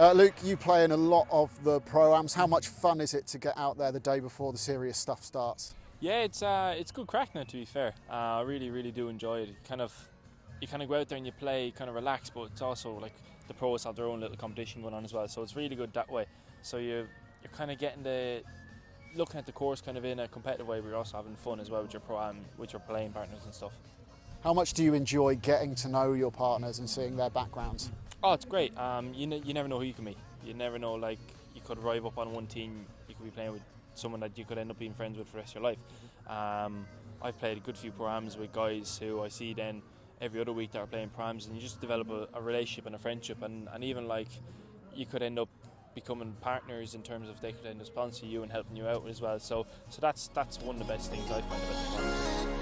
Luke, you play in a lot of the pro-ams. How much fun is it to get out there the day before the serious stuff starts? Yeah, it's good crack now, to be fair. I really do enjoy it. You kind of go out there and you play, kind of relax, but it's also like the pros have their own little competition going on as well, so it's really good that way. So you're kind of looking at the course kind of in a competitive way, but you're also having fun as well with your pro-am, with your playing partners and stuff. How much do you enjoy getting to know your partners and seeing their backgrounds? Oh, it's great. You never know who you can meet. You never know, like, you could arrive up on one team, you could be playing with someone that you could end up being friends with for the rest of your life. I've played a good few pro-ams with guys who I see then every other week that are playing pro-ams, and you just develop a relationship and a friendship, and even like you could end up becoming partners in terms of they could end up sponsoring you and helping you out as well. So that's one of the best things I find about the pro-ams.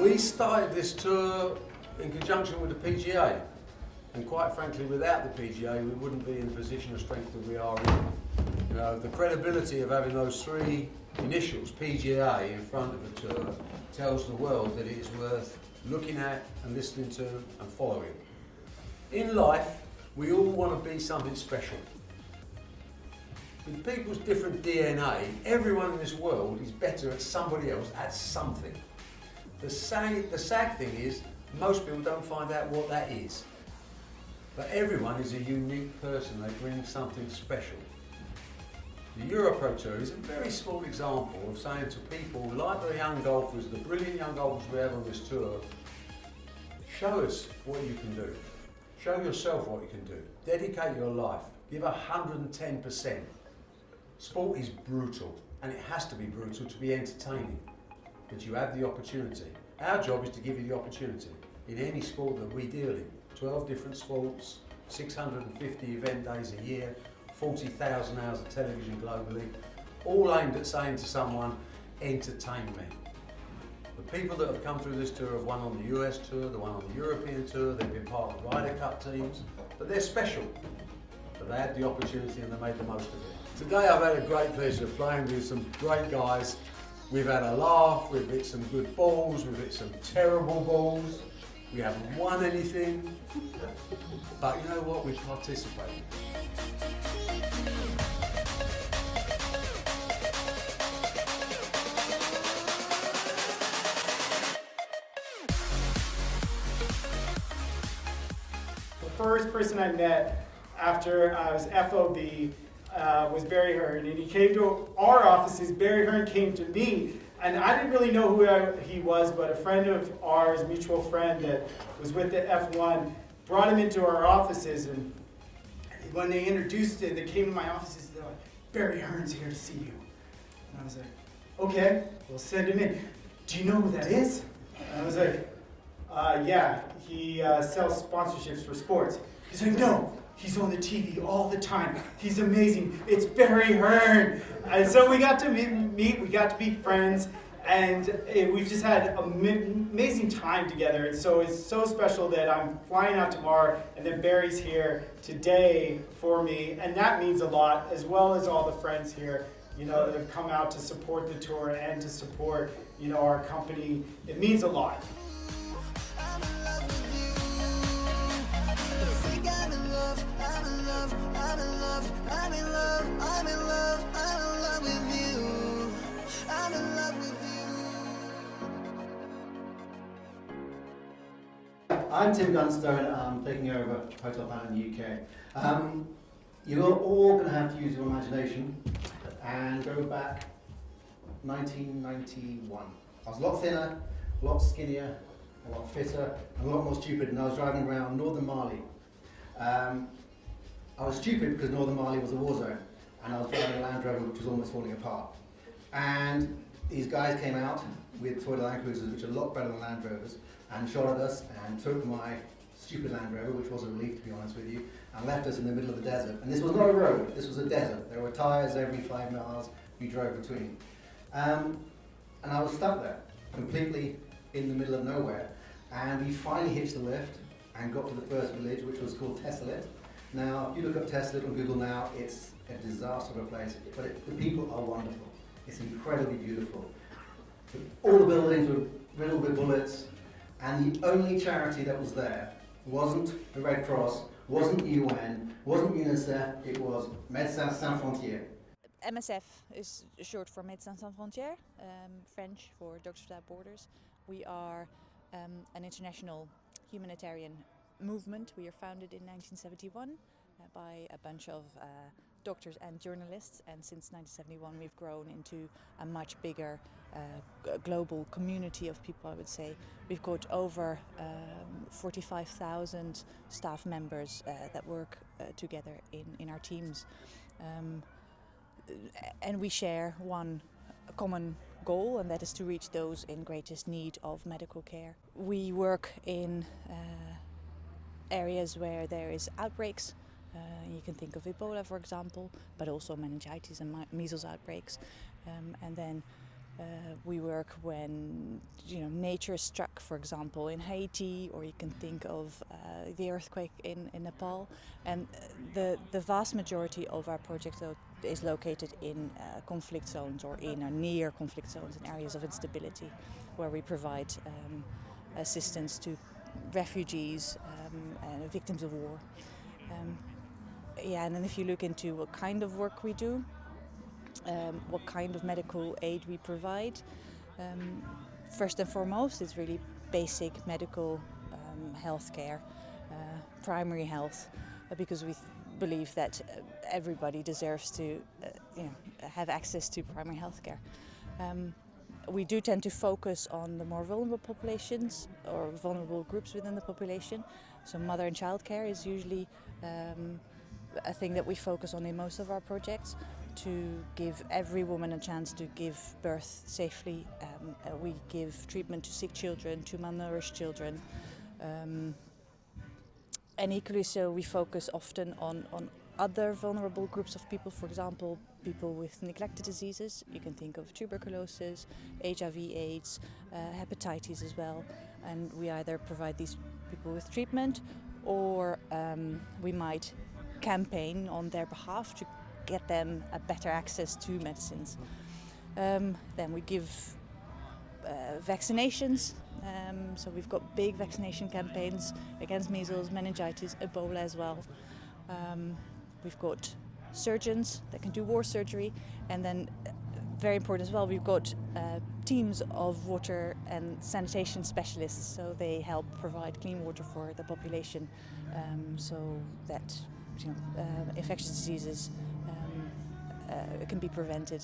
We started this tour in conjunction with the PGA, and quite frankly, without the PGA, we wouldn't be in the position of strength that we are in. You know, the credibility of having those three initials, PGA, in front of the tour tells the world that it is worth looking at and listening to and following. In life, we all want to be something special. With people's different DNA, everyone in this world is better at somebody else at something. The sad thing is, most people don't find out what that is. But everyone is a unique person, they bring something special. The EuroPro Tour is a very small example of saying to people like the young golfers, the brilliant young golfers we have on this tour, show us what you can do. Show yourself what you can do. Dedicate your life. Give 110%. Sport is brutal, and it has to be brutal to be entertaining. But you have the opportunity. Our job is to give you the opportunity in any sport that we deal in. 12 different sports, 650 event days a year, 40,000 hours of television globally, all aimed at saying to someone, entertain me. The people that have come through this tour have won on the US tour, they won on the European tour, they've been part of Ryder Cup teams, but they're special. But they had the opportunity and they made the most of it. Today I've had a great pleasure playing with some great guys. We've had a laugh, we've hit some good balls, we've hit some terrible balls. We haven't won anything, but you know what, we've participated. The first person I met after I was FOB was Barry Hearn, and he came to our offices. Barry Hearn came to me, and I didn't really know who he was, but a friend of ours, mutual friend that was with the F1, brought him into our offices, and when they introduced it, they came to my offices, they're like, Barry Hearn's here to see you. And I was like, okay, we'll send him in. Do you know who that is? And I was like, yeah, he sells sponsorships for sports. He's like, no. He's on the TV all the time. He's amazing. It's Barry Hearn. And so we got to meet, we got to be friends, and we've just had an amazing time together. And so it's so special that I'm flying out tomorrow, and then Barry's here today for me, and that means a lot, as well as all the friends here, you know, that have come out to support the tour and to support, you know, our company. It means a lot. I'm Tim Gunstone, I'm taking over Hotel Planet in the UK. You're all going to have to use your imagination and go back 1991. I was a lot thinner, a lot skinnier, a lot fitter, and a lot more stupid, and I was driving around northern Mali. I was stupid because northern Mali was a war zone, and I was driving a Land Rover which was almost falling apart. And these guys came out with Toyota Land Cruisers, which are a lot better than Land Rovers, and shot at us and took my stupid Land Rover, which was a relief to be honest with you, and left us in the middle of the desert. And this was not a road, this was a desert. There were tyres every 5 miles we drove between. And I was stuck there, completely in the middle of nowhere. And we finally hitched the lift and got to the first village, which was called Tessalit. Now, if you look up Tessalit on Google now, it's a disaster of a place, but the people are wonderful. It's incredibly beautiful. All the buildings were riddled with bullets. And the only charity that was there wasn't the Red Cross, wasn't UN, wasn't UNICEF, it was Médecins Sans Frontières. MSF is short for Médecins Sans Frontières, French for Doctors Without Borders. We are an international humanitarian movement. We are founded in 1971 by a bunch of doctors and journalists, and since 1971 we've grown into a much bigger global community of people, I would say. We've got over 45,000 staff members that work together in our teams. And we share one common goal, and that is to reach those in greatest need of medical care. We work in areas where there is outbreaks. You can think of Ebola, for example, but also meningitis and measles outbreaks. And then we work when nature is struck, for example, in Haiti, or you can think of the earthquake in Nepal. And the vast majority of our project is located in conflict zones or in or near conflict zones, in areas of instability, where we provide assistance to refugees and victims of war. And then if you look into what kind of work we do, what kind of medical aid we provide, first and foremost it's really basic medical health care, primary health, because we believe that everybody deserves to have access to primary health care. We do tend to focus on the more vulnerable populations or vulnerable groups within the population. So mother and child care is usually a thing that we focus on in most of our projects, to give every woman a chance to give birth safely. We give treatment to sick children, to malnourished children. And equally so, we focus often on other vulnerable groups of people, for example, people with neglected diseases. You can think of tuberculosis, HIV/AIDS, hepatitis as well. And we either provide these people with treatment, or we might campaign on their behalf to get them a better access to medicines. Then we give vaccinations. So we've got big vaccination campaigns against measles, meningitis, Ebola as well. We've got surgeons that can do war surgery, and then very important as well, we've got teams of water and sanitation specialists, so they help provide clean water for the population, so that infectious diseases can be prevented.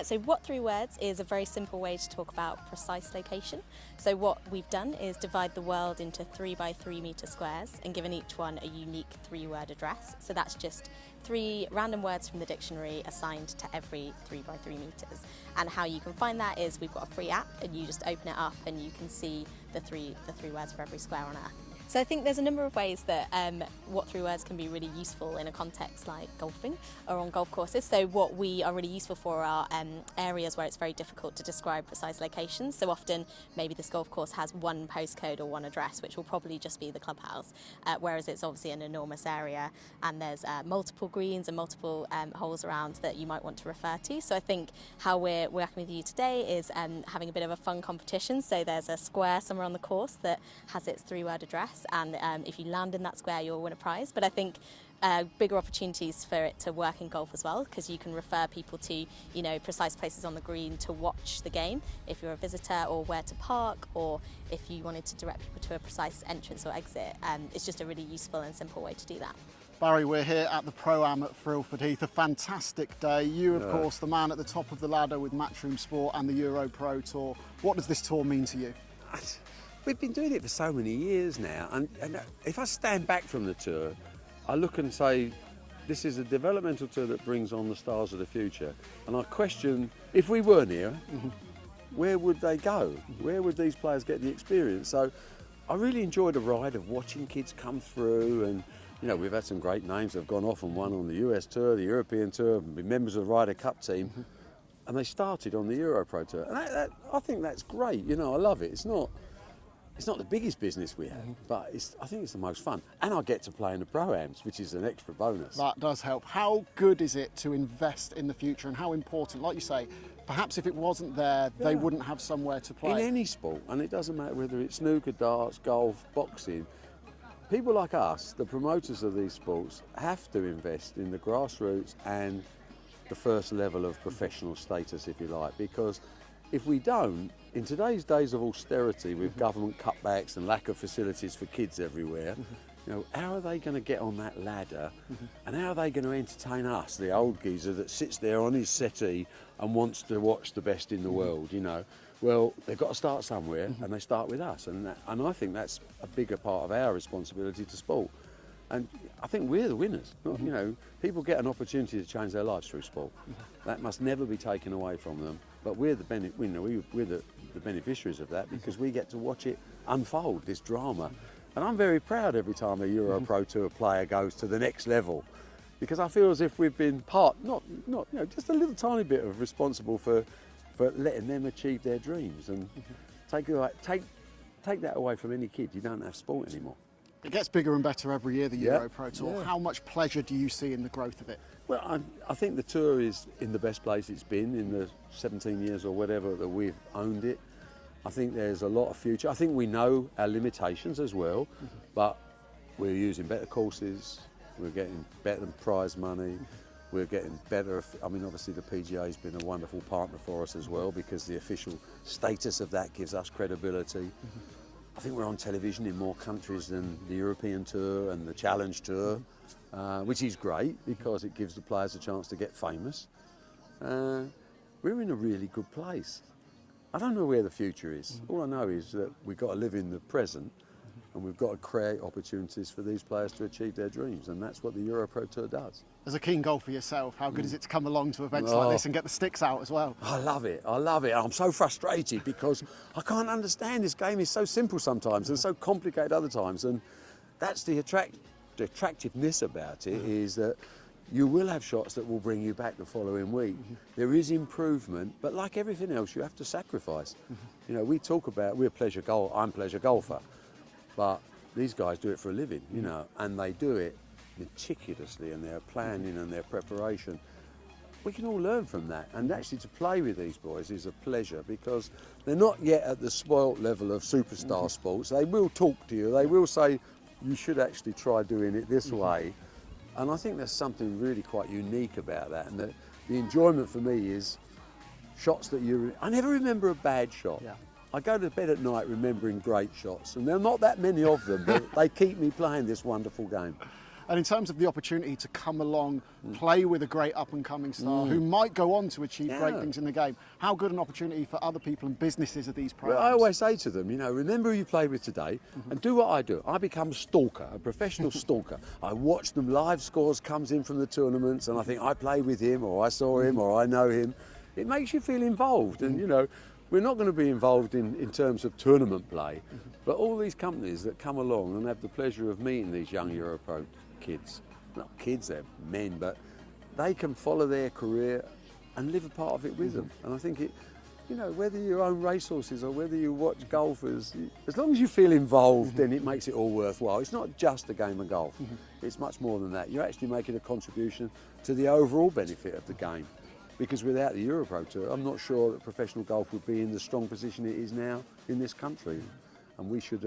So what 3 words is a very simple way to talk about precise location. So what we've done is divide the world into 3 by 3 metre squares and given each one a unique 3-word address. So that's just 3 random words from the dictionary assigned to every 3 by 3 metres. And how you can find that is we've got a free app, and you just open it up and you can see the three words for every square on Earth. So I think there's a number of ways that what 3 words can be really useful in a context like golfing or on golf courses. So what we are really useful for are areas where it's very difficult to describe precise locations. So often maybe this golf course has 1 postcode or 1 address, which will probably just be the clubhouse, whereas it's obviously an enormous area and there's multiple greens and multiple holes around that you might want to refer to. So I think how we're working with you today is having a bit of a fun competition. So there's a square somewhere on the course that has its 3-word address, and if you land in that square you'll win a prize. But I think bigger opportunities for it to work in golf as well, because you can refer people to precise places on the green to watch the game if you're a visitor, or where to park, or if you wanted to direct people to a precise entrance or exit. It's just a really useful and simple way to do that. Barry, we're here at the Pro-Am at Frilford, Heath. A fantastic day. You, of course, the man at the top of the ladder with Matchroom Sport and the EuroPro Tour. What does this tour mean to you? We've been doing it for so many years now, and if I stand back from the tour, I look and say, this is a developmental tour that brings on the stars of the future. And I question, if we weren't here, where would they go? Where would these players get the experience? So I really enjoyed the ride of watching kids come through, and we've had some great names that have gone off and won on the US Tour, the European Tour, been members of the Ryder Cup team. and they started on the EuroPro Tour. And I think that's great. You know, I love it. It's not the biggest business we have, but I think it's the most fun. And I get to play in the Pro-Ams, which is an extra bonus. That does help. How good is it to invest in the future, and how important, like you say, perhaps if it wasn't there, they wouldn't have somewhere to play? In any sport, and it doesn't matter whether it's snooker, darts, golf, boxing, people like us, the promoters of these sports, have to invest in the grassroots and the first level of professional status, if you like, because if we don't, in today's days of austerity with government cutbacks and lack of facilities for kids everywhere, you know, how are they going to get on that ladder and how are they going to entertain us, the old geezer that sits there on his settee and wants to watch the best in the world, you know? Well, they've got to start somewhere and they start with us, and I think that's a bigger part of our responsibility to sport. And I think we're the winners. You know, people get an opportunity to change their lives through sport. That must never be taken away from them. But we're the beneficiaries of that because we get to watch it unfold, this drama. And I'm very proud every time a EuroPro Tour player goes to the next level, because I feel as if we've been not you know, just a little tiny bit of responsible for letting them achieve their dreams. And take that away from any kid, you don't have sport anymore. It gets bigger and better every year, the EuroPro Tour. Yeah. How much pleasure do you see in the growth of it? Well, I think the tour is in the best place it's been in the 17 years or whatever that we've owned it. I think there's a lot of future. I think we know our limitations as well, but we're using better courses, we're getting better prize money, we're getting better. I mean, obviously the PGA has been a wonderful partner for us as well, because the official status of that gives us credibility. I think we're on television in more countries than the European Tour and the Challenge Tour, which is great because it gives the players a chance to get famous. We're in a really good place. I don't know where the future is. All I know is that we've got to live in the present and we've got to create opportunities for these players to achieve their dreams, and that's what the EuroPro Tour does. As a keen golfer yourself, how good is it to come along to events like this and get the sticks out as well? I love it. I'm so frustrated because I can't understand. This game is so simple sometimes and so complicated other times, and that's the attractiveness about it, is that you will have shots that will bring you back the following week. There is improvement, but like everything else, you have to sacrifice. You know, we talk about I'm a pleasure golfer, but these guys do it for a living, you know, and they do it meticulously in their planning and their preparation. We can all learn from that, and actually to play with these boys is a pleasure because they're not yet at the spoilt level of superstar sports. They will talk to you, they will say you should actually try doing it this way, and I think there's something really quite unique about that, and the enjoyment for me is shots that I never remember a bad shot. I go to bed at night remembering great shots, and there are not that many of them, but they keep me playing this wonderful game. And in terms of the opportunity to come along, play with a great up-and-coming star who might go on to achieve great things in the game, how good an opportunity for other people and businesses are these programs? Well, I always say to them, you know, remember who you played with today and do what I do. I become a stalker, a professional stalker. I watch them, live scores comes in from the tournaments, and I think I played with him, or I saw him, or I know him. It makes you feel involved, and you know, we're not going to be involved in terms of tournament play, but all these companies that come along and have the pleasure of meeting these young EuroPro kids, not kids, they're men, but they can follow their career and live a part of it with them. And I think you know, whether you own racehorses or whether you watch golfers, as long as you feel involved, then it makes it all worthwhile. It's not just a game of golf, it's much more than that. You're actually making a contribution to the overall benefit of the game. Because without the EuroPro Tour, I'm not sure that professional golf would be in the strong position it is now in this country. And we should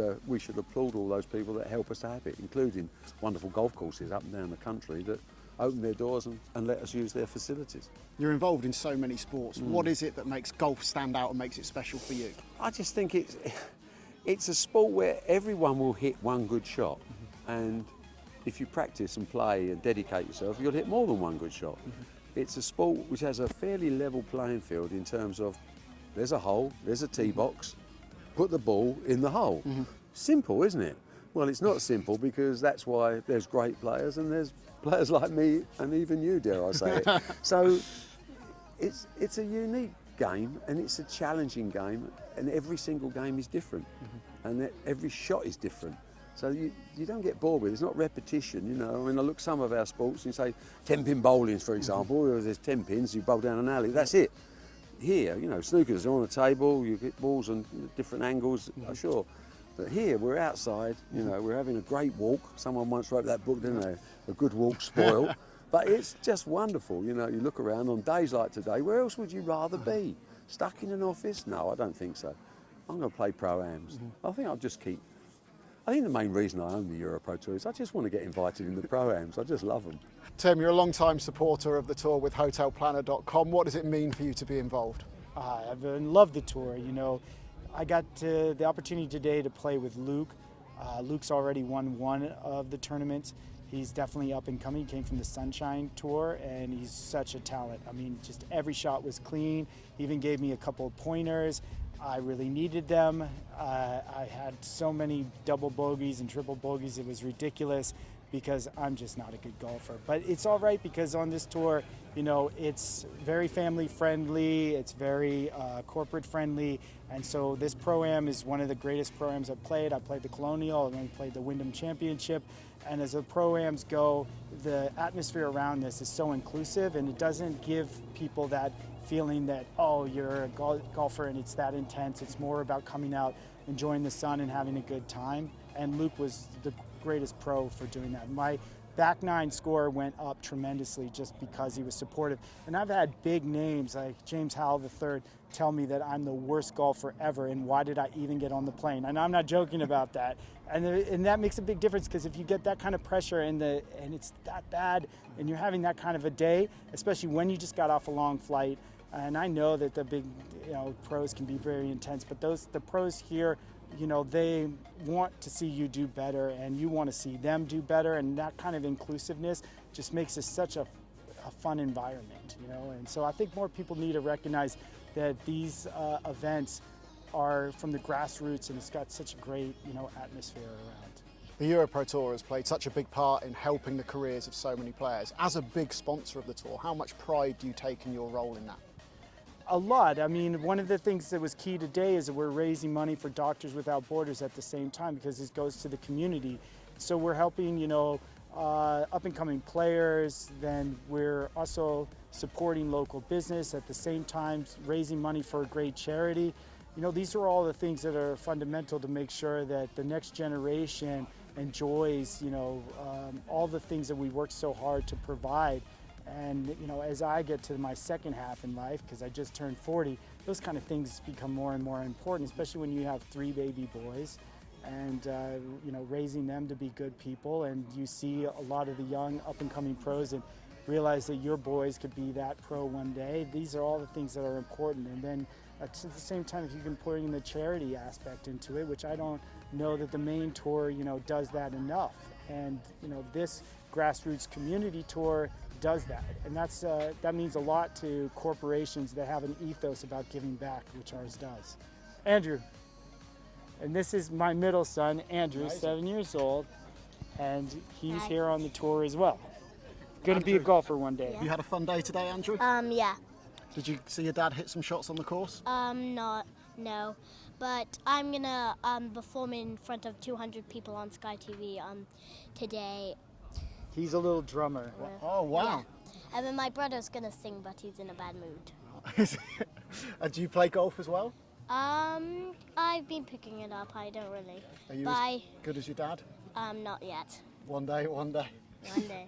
applaud all those people that help us to have it, including wonderful golf courses up and down the country that open their doors and let us use their facilities. You're involved in so many sports. What is it that makes golf stand out and makes it special for you? I just think it's a sport where everyone will hit one good shot, and if you practice and play and dedicate yourself, you'll hit more than one good shot. It's a sport which has a fairly level playing field in terms of there's a hole, there's a tee box, put the ball in the hole. Simple, isn't it? Well, it's not simple, because that's why there's great players and there's players like me and even you, dare I say it. So it's a unique game and it's a challenging game, and every single game is different and every shot is different. So you don't get bored with it. It's not repetition, you know. I mean, I look at some of our sports and you say 10-pin bowling, for example, where there's 10 pins, you bowl down an alley, that's it. here, you know, snookers are on the table, you get balls on different angles, sure. But here, we're outside, you know, we're having a great walk. Someone once wrote that book, didn't they? A good walk spoiled. But it's just wonderful, you know, you look around on days like today, where else would you rather be? Stuck in an office? No, I don't think so. I'm going to play Pro-Ams. I think I'll just keep... I think the main reason I own the EuroPro Tour is I just want to get invited in the Pro-Ams. I just love them. Tim, you're a long-time supporter of the tour with hotelplanner.com. What does it mean for you to be involved? I've loved the tour. You know, I got the opportunity today to play with Luke. Luke's already won one of the tournaments. He's definitely up and coming. He came from the Sunshine Tour, and he's such a talent. I mean, just every shot was clean. He even gave me a couple of pointers. I really needed them. I had so many double bogeys and triple bogeys. It was ridiculous because I'm just not a good golfer. But it's all right because on this tour, you know, it's very family friendly. It's very corporate friendly. And so this Pro-Am is one of the greatest Pro-Ams I've played. I played the Colonial, and I played the Wyndham Championship. And as the Pro-Ams go, the atmosphere around this is so inclusive, and it doesn't give people that feeling that, oh, you're a golfer and it's that intense. It's more about coming out, enjoying the sun and having a good time. And Luke was the greatest pro for doing that. My back nine score went up tremendously just because he was supportive. And I've had big names like James Howell III tell me that I'm the worst golfer ever and why did I even get on the plane? And I'm not joking about that. And that makes a big difference because if you get that kind of pressure and it's that bad and you're having that kind of a day, especially when you just got off a long flight, and I know that the big, you know, pros can be very intense, but the pros here, you know, they want to see you do better and you want to see them do better, and that kind of inclusiveness just makes it such a fun environment, you know. And so I think more people need to recognize that these events are from the grassroots, and it's got such a great, you know, atmosphere around. The EuroPro Tour has played such a big part in helping the careers of so many players. As a big sponsor of the tour, how much pride do you take in your role in that? A lot. I mean, one of the things that was key today is that we're raising money for Doctors Without Borders at the same time because this goes to the community. So we're helping, you know, up-and-coming players. Then we're also supporting local business at the same time, raising money for a great charity. You know, these are all the things that are fundamental to make sure that the next generation enjoys, you know, all the things that we work so hard to provide. And, you know, as I get to my second half in life, because I just turned 40, those kind of things become more and more important, especially when you have 3 baby boys and, you know, raising them to be good people. And you see a lot of the young up-and-coming pros and realize that your boys could be that pro one day. These are all the things that are important. And then at the same time, if you can put in the charity aspect into it, which I don't know that the main tour, you know, does that enough. And, you know, this grassroots community tour does that, and that means a lot to corporations that have an ethos about giving back, which ours does. Andrew, and this is my middle son, Andrew, 7 years old, and he's here on the tour as well. Going to be a golfer one day. Yeah. You had a fun day today, Andrew? Yeah. Did you see your dad hit some shots on the course? No, but I'm gonna perform in front of 200 people on Sky TV today. He's a little drummer. Oh, wow. Yeah. And then my brother's gonna sing, but he's in a bad mood. And do you play golf as well? I've been picking it up. I don't really. Are you as good as your dad? Not yet. One day. One day.